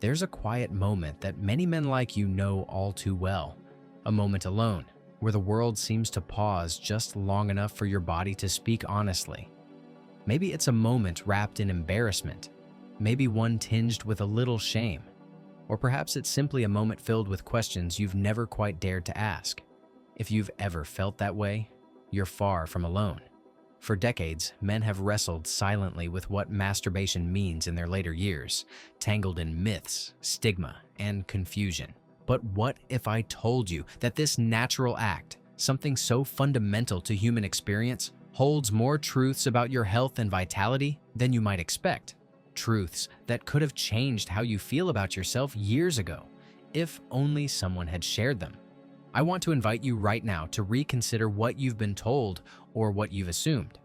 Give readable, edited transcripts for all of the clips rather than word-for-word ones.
there's a quiet moment that many men like you know all too well. A moment alone, where the world seems to pause just long enough for your body to speak honestly. Maybe it's a moment wrapped in embarrassment, maybe one tinged with a little shame, or perhaps it's simply a moment filled with questions you've never quite dared to ask. If you've ever felt that way, you're far from alone. For decades, men have wrestled silently with what masturbation means in their later years, tangled in myths, stigma, and confusion. But what if I told you that this natural act, something so fundamental to human experience, holds more truths about your health and vitality than you might expect? Truths that could have changed how you feel about yourself years ago, if only someone had shared them. I want to invite you right now to reconsider what you've been told or what you've assumed.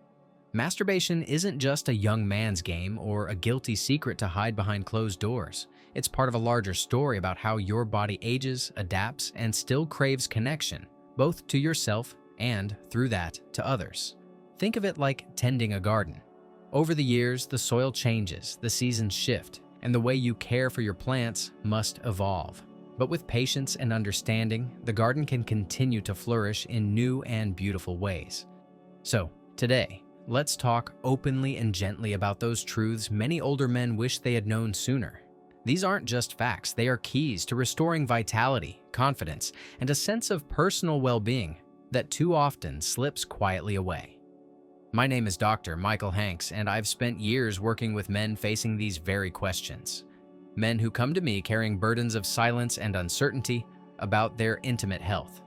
Masturbation isn't just a young man's game or a guilty secret to hide behind closed doors. It's part of a larger story about how your body ages, adapts, and still craves connection, both to yourself and, through that, to others. Think of it like tending a garden. Over the years, the soil changes, the seasons shift, and the way you care for your plants must evolve. But with patience and understanding, the garden can continue to flourish in new and beautiful ways. So, today, let's talk openly and gently about those truths many older men wish they had known sooner. These aren't just facts, they are keys to restoring vitality, confidence, and a sense of personal well-being that too often slips quietly away. My name is Dr. Michael Hanks, and I've spent years working with men facing these very questions. Men who come to me carrying burdens of silence and uncertainty about their intimate health.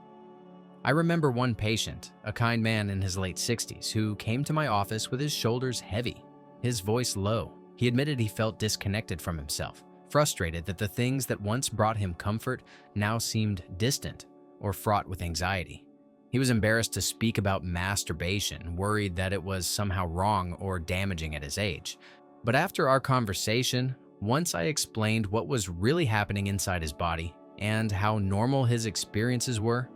I remember one patient, a kind man in his late 60s, who came to my office with his shoulders heavy, his voice low. He admitted he felt disconnected from himself, frustrated that the things that once brought him comfort now seemed distant or fraught with anxiety. He was embarrassed to speak about masturbation, worried that it was somehow wrong or damaging at his age. But after our conversation, once I explained what was really happening inside his body and how normal his experiences were,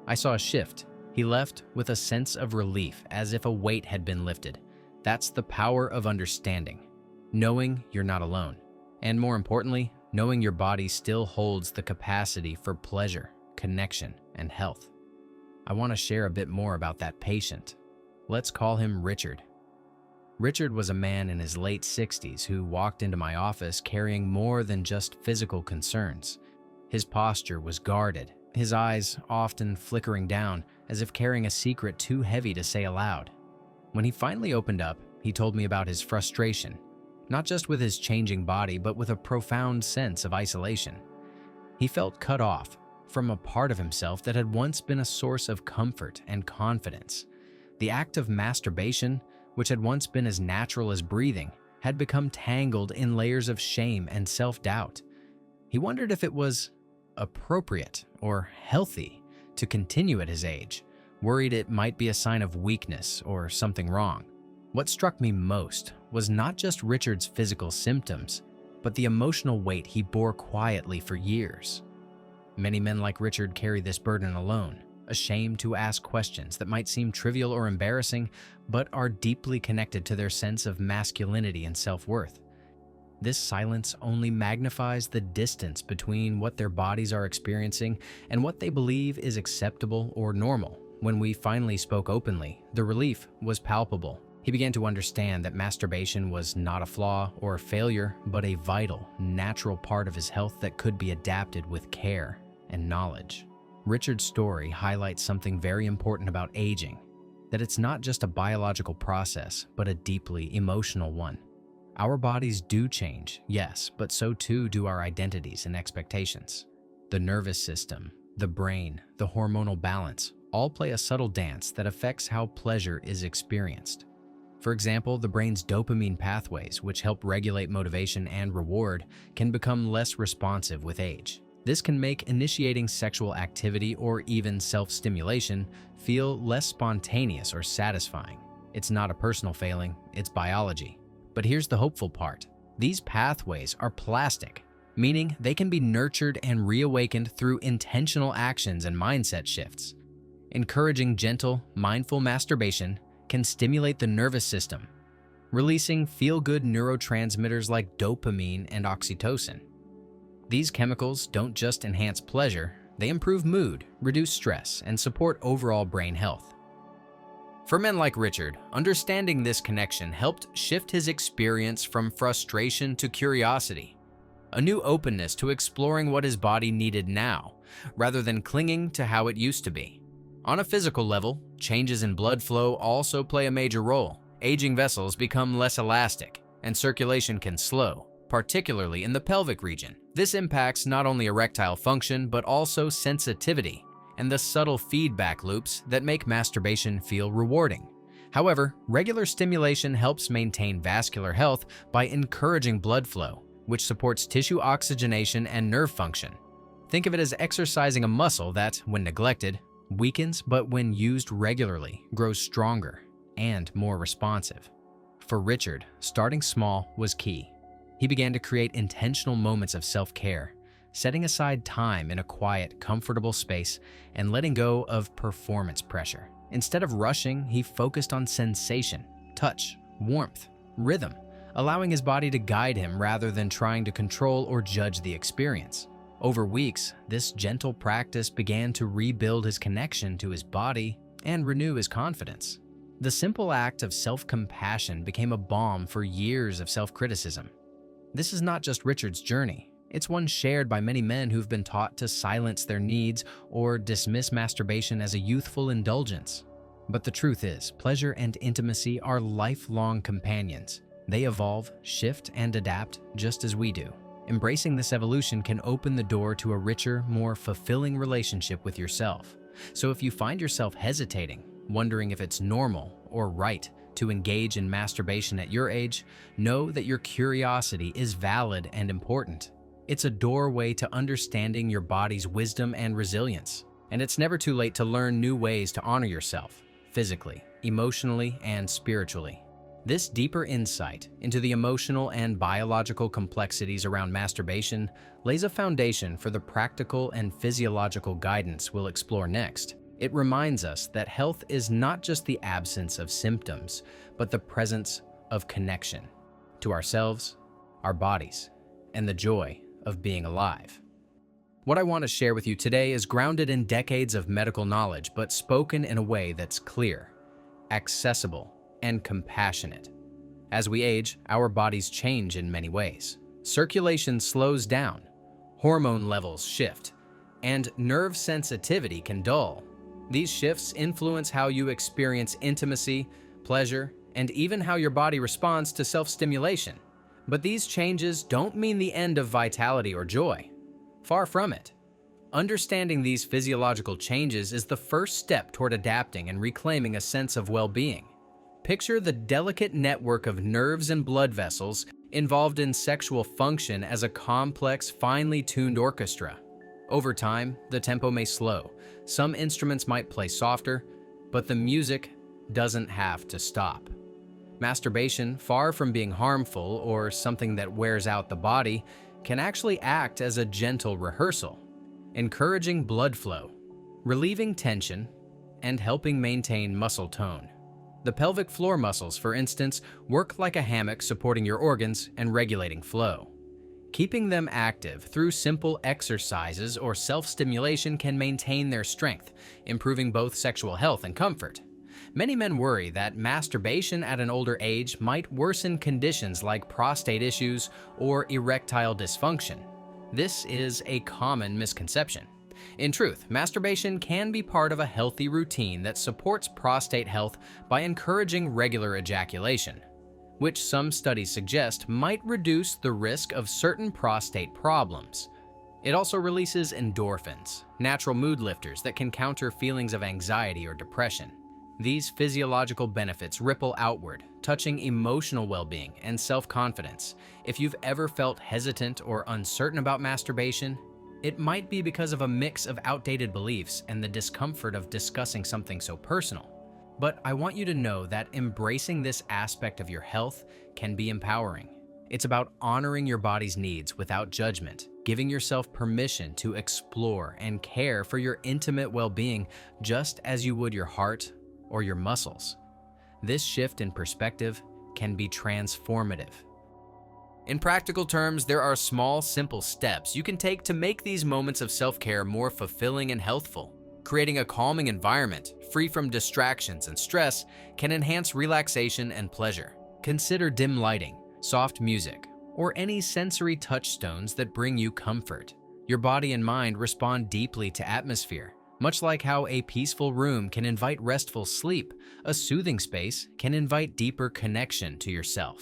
I saw a shift. He left with a sense of relief, as if a weight had been lifted. That's the power of understanding, knowing you're not alone. And more importantly, knowing your body still holds the capacity for pleasure, connection, and health. I want to share a bit more about that patient. Let's call him Richard. Richard was a man in his late 60s who walked into my office carrying more than just physical concerns. His posture was guarded, his eyes often flickering down as if carrying a secret too heavy to say aloud. When he finally opened up, he told me about his frustration, not just with his changing body, but with a profound sense of isolation. He felt cut off from a part of himself that had once been a source of comfort and confidence. The act of masturbation, which had once been as natural as breathing, had become tangled in layers of shame and self-doubt. He wondered if it was appropriate or healthy to continue at his age, worried it might be a sign of weakness or something wrong. What struck me most was not just Richard's physical symptoms, but the emotional weight he bore quietly for years. Many men like Richard carry this burden alone, ashamed to ask questions that might seem trivial or embarrassing, but are deeply connected to their sense of masculinity and self-worth. This silence only magnifies the distance between what their bodies are experiencing and what they believe is acceptable or normal. When we finally spoke openly, the relief was palpable. He began to understand that masturbation was not a flaw or a failure, but a vital, natural part of his health that could be adapted with care and knowledge. Richard's story highlights something very important about aging, that it's not just a biological process, but a deeply emotional one. Our bodies do change, yes, but so too do our identities and expectations. The nervous system, the brain, the hormonal balance, all play a subtle dance that affects how pleasure is experienced. For example, the brain's dopamine pathways, which help regulate motivation and reward, can become less responsive with age. This can make initiating sexual activity or even self-stimulation feel less spontaneous or satisfying. It's not a personal failing, it's biology. But here's the hopeful part. These pathways are plastic, meaning they can be nurtured and reawakened through intentional actions and mindset shifts. Encouraging gentle, mindful masturbation can stimulate the nervous system, releasing feel-good neurotransmitters like dopamine and oxytocin. These chemicals don't just enhance pleasure, they improve mood, reduce stress, and support overall brain health. For men like Richard, understanding this connection helped shift his experience from frustration to curiosity, a new openness to exploring what his body needed now, rather than clinging to how it used to be. On a physical level, changes in blood flow also play a major role. Aging vessels become less elastic, and circulation can slow, particularly in the pelvic region. This impacts not only erectile function, but also sensitivity and the subtle feedback loops that make masturbation feel rewarding. However, regular stimulation helps maintain vascular health by encouraging blood flow, which supports tissue oxygenation and nerve function. Think of it as exercising a muscle that, when neglected, weakens, but when used regularly, grows stronger and more responsive. For Richard, starting small was key. He began to create intentional moments of self-care, setting aside time in a quiet, comfortable space and letting go of performance pressure. Instead of rushing, he focused on sensation, touch, warmth, rhythm, allowing his body to guide him rather than trying to control or judge the experience. Over weeks, this gentle practice began to rebuild his connection to his body and renew his confidence. The simple act of self-compassion became a balm for years of self-criticism. This is not just Richard's journey. It's one shared by many men who've been taught to silence their needs or dismiss masturbation as a youthful indulgence. But the truth is, pleasure and intimacy are lifelong companions. They evolve, shift, and adapt just as we do. Embracing this evolution can open the door to a richer, more fulfilling relationship with yourself. So if you find yourself hesitating, wondering if it's normal or right to engage in masturbation at your age, know that your curiosity is valid and important. It's a doorway to understanding your body's wisdom and resilience. And it's never too late to learn new ways to honor yourself, physically, emotionally, and spiritually. This deeper insight into the emotional and biological complexities around masturbation lays a foundation for the practical and physiological guidance we'll explore next. It reminds us that health is not just the absence of symptoms, but the presence of connection to ourselves, our bodies, and the joy of being alive. What I want to share with you today is grounded in decades of medical knowledge, but spoken in a way that's clear, accessible, and compassionate. As we age, our bodies change in many ways. Circulation slows down, hormone levels shift, and nerve sensitivity can dull. These shifts influence how you experience intimacy, pleasure, and even how your body responds to self-stimulation. But these changes don't mean the end of vitality or joy. Far from it. Understanding these physiological changes is the first step toward adapting and reclaiming a sense of well-being. Picture the delicate network of nerves and blood vessels involved in sexual function as a complex, finely tuned orchestra. Over time, the tempo may slow. Some instruments might play softer, but the music doesn't have to stop. Masturbation, far from being harmful or something that wears out the body, can actually act as a gentle rehearsal, encouraging blood flow, relieving tension, and helping maintain muscle tone. The pelvic floor muscles, for instance, work like a hammock supporting your organs and regulating flow. Keeping them active through simple exercises or self-stimulation can maintain their strength, improving both sexual health and comfort. Many men worry that masturbation at an older age might worsen conditions like prostate issues or erectile dysfunction. This is a common misconception. In truth, masturbation can be part of a healthy routine that supports prostate health by encouraging regular ejaculation, which some studies suggest might reduce the risk of certain prostate problems. It also releases endorphins, natural mood lifters that can counter feelings of anxiety or depression. These physiological benefits ripple outward, touching emotional well-being and self-confidence. If you've ever felt hesitant or uncertain about masturbation, it might be because of a mix of outdated beliefs and the discomfort of discussing something so personal. But I want you to know that embracing this aspect of your health can be empowering. It's about honoring your body's needs without judgment, giving yourself permission to explore and care for your intimate well-being just as you would your heart or your muscles. This shift in perspective can be transformative. In practical terms, there are small, simple steps you can take to make these moments of self-care more fulfilling and healthful. Creating a calming environment, free from distractions and stress, can enhance relaxation and pleasure. Consider dim lighting, soft music, or any sensory touchstones that bring you comfort. Your body and mind respond deeply to atmosphere. Much like how a peaceful room can invite restful sleep, a soothing space can invite deeper connection to yourself.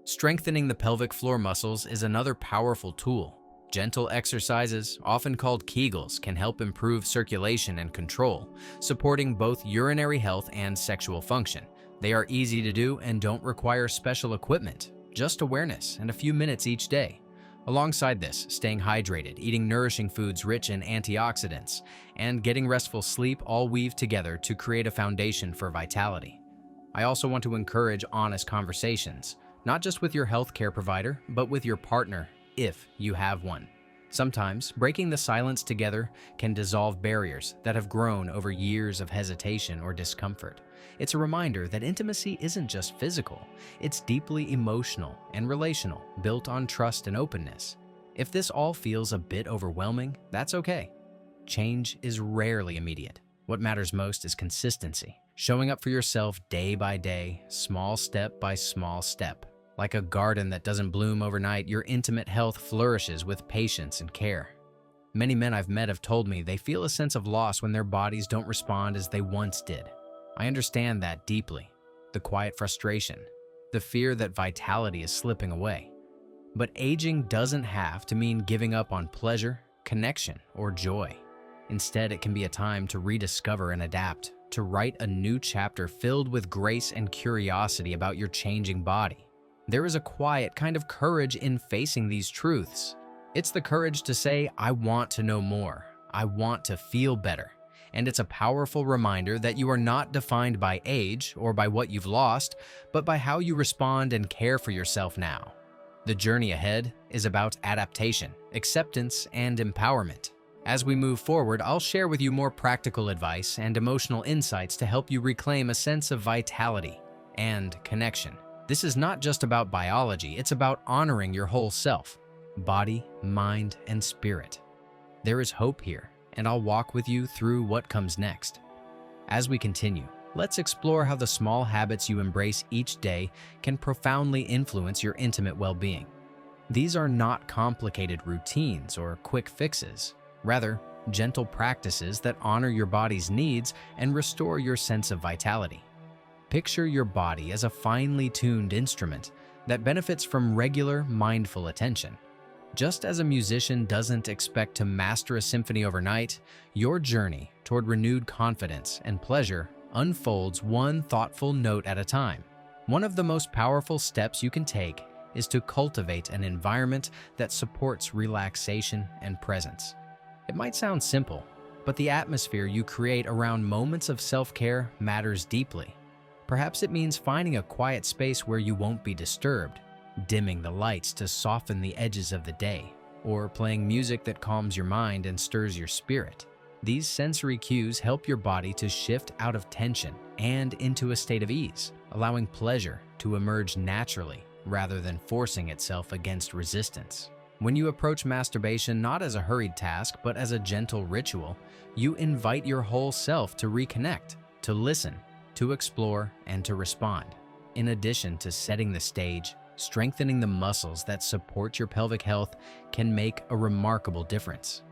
Strengthening the pelvic floor muscles is another powerful tool. Gentle exercises, often called Kegels, can help improve circulation and control, supporting both urinary health and sexual function. They are easy to do and don't require special equipment, just awareness and a few minutes each day. Alongside this, staying hydrated, eating nourishing foods rich in antioxidants, and getting restful sleep all weave together to create a foundation for vitality. I also want to encourage honest conversations, not just with your healthcare provider, but with your partner, if you have one. Sometimes, breaking the silence together can dissolve barriers that have grown over years of hesitation or discomfort. It's a reminder that intimacy isn't just physical, it's deeply emotional and relational, built on trust and openness. If this all feels a bit overwhelming, that's okay. Change is rarely immediate. What matters most is consistency, showing up for yourself day by day, small step by small step. Like a garden that doesn't bloom overnight, your intimate health flourishes with patience and care. Many men I've met have told me they feel a sense of loss when their bodies don't respond as they once did. I understand that deeply. The quiet frustration, the fear that vitality is slipping away. But aging doesn't have to mean giving up on pleasure, connection, or joy. Instead, it can be a time to rediscover and adapt, to write a new chapter filled with grace and curiosity about your changing body. There is a quiet kind of courage in facing these truths. It's the courage to say, I want to know more. I want to feel better. And it's a powerful reminder that you are not defined by age or by what you've lost, but by how you respond and care for yourself now. The journey ahead is about adaptation, acceptance, and empowerment. As we move forward, I'll share with you more practical advice and emotional insights to help you reclaim a sense of vitality and connection. This is not just about biology, it's about honoring your whole self, body, mind, and spirit. There is hope here, and I'll walk with you through what comes next. As we continue, let's explore how the small habits you embrace each day can profoundly influence your intimate well-being. These are not complicated routines or quick fixes, rather, gentle practices that honor your body's needs and restore your sense of vitality. Picture your body as a finely tuned instrument that benefits from regular, mindful attention. Just as a musician doesn't expect to master a symphony overnight, your journey toward renewed confidence and pleasure unfolds one thoughtful note at a time. One of the most powerful steps you can take is to cultivate an environment that supports relaxation and presence. It might sound simple, but the atmosphere you create around moments of self-care matters deeply. Perhaps it means finding a quiet space where you won't be disturbed, dimming the lights to soften the edges of the day, or playing music that calms your mind and stirs your spirit. These sensory cues help your body to shift out of tension and into a state of ease, allowing pleasure to emerge naturally rather than forcing itself against resistance. When you approach masturbation not as a hurried task but as a gentle ritual, you invite your whole self to reconnect, to listen, to explore, and to respond. In addition to setting the stage, strengthening the muscles that support your pelvic health can make a remarkable difference.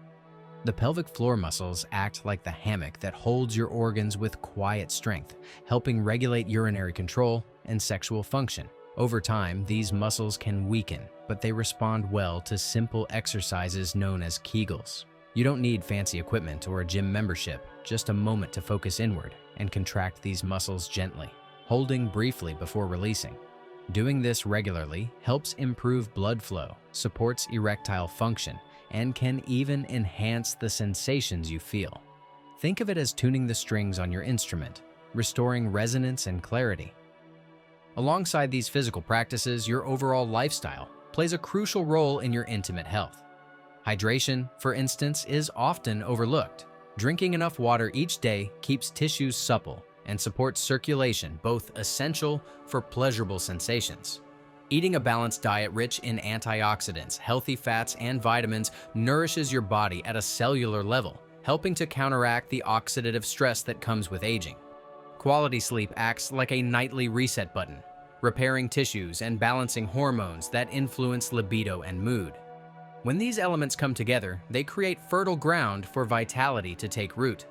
The pelvic floor muscles act like the hammock that holds your organs with quiet strength, helping regulate urinary control and sexual function. Over time, these muscles can weaken, but they respond well to simple exercises known as Kegels. You don't need fancy equipment or a gym membership, just a moment to focus inward and contract these muscles gently, holding briefly before releasing. Doing this regularly helps improve blood flow, supports erectile function, and can even enhance the sensations you feel. Think of it as tuning the strings on your instrument, restoring resonance and clarity. Alongside these physical practices, your overall lifestyle plays a crucial role in your intimate health. Hydration, for instance, is often overlooked. Drinking enough water each day keeps tissues supple and supports circulation, both essential for pleasurable sensations. Eating a balanced diet rich in antioxidants, healthy fats, and vitamins nourishes your body at a cellular level, helping to counteract the oxidative stress that comes with aging. Quality sleep acts like a nightly reset button, repairing tissues and balancing hormones that influence libido and mood. When these elements come together, they create fertile ground for vitality to take root.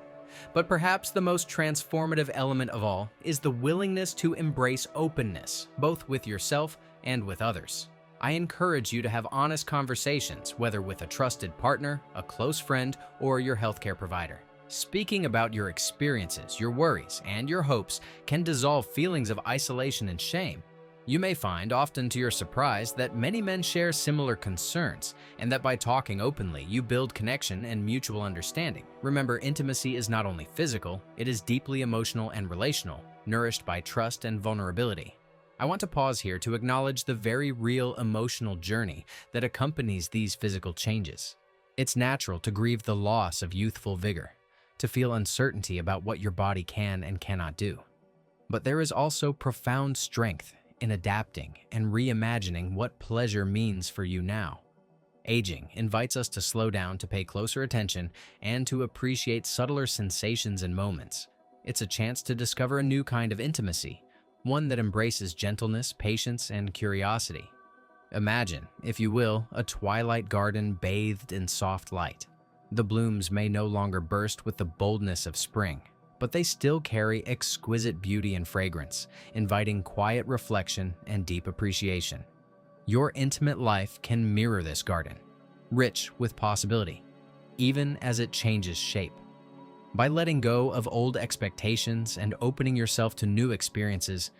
But perhaps the most transformative element of all is the willingness to embrace openness, both with yourself and with others. I encourage you to have honest conversations, whether with a trusted partner, a close friend, or your healthcare provider. Speaking about your experiences, your worries, and your hopes can dissolve feelings of isolation and shame. You may find, often to your surprise, that many men share similar concerns, and that by talking openly, you build connection and mutual understanding. Remember, intimacy is not only physical, it is deeply emotional and relational, nourished by trust and vulnerability. I want to pause here to acknowledge the very real emotional journey that accompanies these physical changes. It's natural to grieve the loss of youthful vigor, to feel uncertainty about what your body can and cannot do. But there is also profound strength in adapting and reimagining what pleasure means for you now. Aging invites us to slow down, to pay closer attention, and to appreciate subtler sensations and moments. It's a chance to discover a new kind of intimacy, one that embraces gentleness, patience, and curiosity. Imagine, if you will, a twilight garden bathed in soft light. The blooms may no longer burst with the boldness of spring, but they still carry exquisite beauty and fragrance, inviting quiet reflection and deep appreciation. Your intimate life can mirror this garden, rich with possibility, even as it changes shape. By letting go of old expectations and opening yourself to new experiences,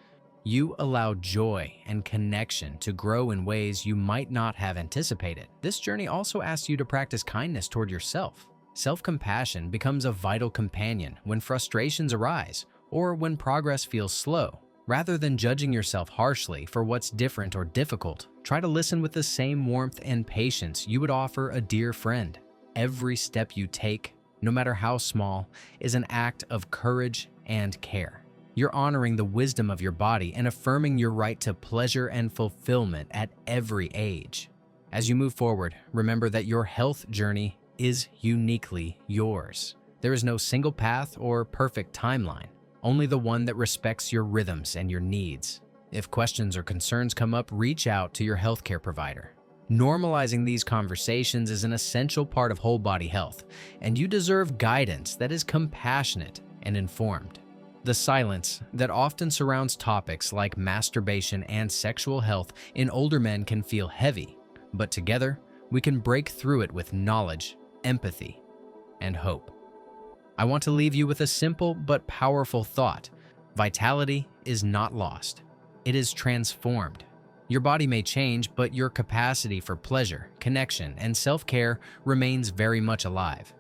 you allow joy and connection to grow in ways you might not have anticipated. This journey also asks you to practice kindness toward yourself. Self-compassion becomes a vital companion when frustrations arise or when progress feels slow. Rather than judging yourself harshly for what's different or difficult, try to listen with the same warmth and patience you would offer a dear friend. Every step you take, no matter how small, is an act of courage and care. You're honoring the wisdom of your body and affirming your right to pleasure and fulfillment at every age. As you move forward, remember that your health journey is uniquely yours. There is no single path or perfect timeline, only the one that respects your rhythms and your needs. If questions or concerns come up, reach out to your healthcare provider. Normalizing these conversations is an essential part of whole body health, and you deserve guidance that is compassionate and informed. The silence that often surrounds topics like masturbation and sexual health in older men can feel heavy, but together we can break through it with knowledge, empathy, and hope. I want to leave you with a simple but powerful thought. Vitality is not lost. It is transformed. Your body may change, but your capacity for pleasure, connection, and self-care remains very much alive.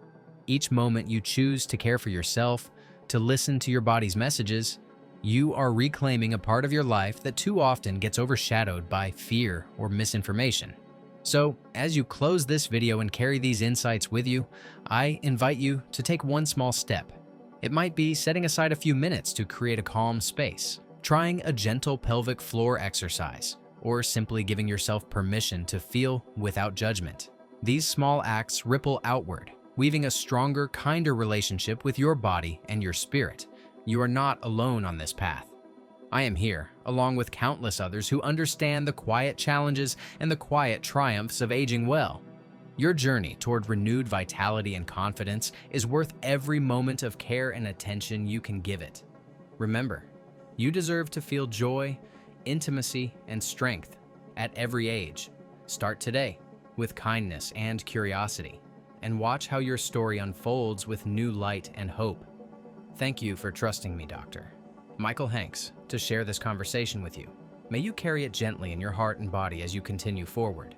Each moment you choose to care for yourself, to listen to your body's messages, you are reclaiming a part of your life that too often gets overshadowed by fear or misinformation. So, as you close this video and carry these insights with you, I invite you to take one small step. It might be setting aside a few minutes to create a calm space, trying a gentle pelvic floor exercise, or simply giving yourself permission to feel without judgment. These small acts ripple outward, weaving a stronger, kinder relationship with your body and your spirit. You are not alone on this path. I am here, along with countless others who understand the quiet challenges and the quiet triumphs of aging well. Your journey toward renewed vitality and confidence is worth every moment of care and attention you can give it. Remember, you deserve to feel joy, intimacy, and strength at every age. Start today with kindness and curiosity, and watch how your story unfolds with new light and hope. Thank you for trusting me, Dr. Michael Hanks, to share this conversation with you. May you carry it gently in your heart and body as you continue forward.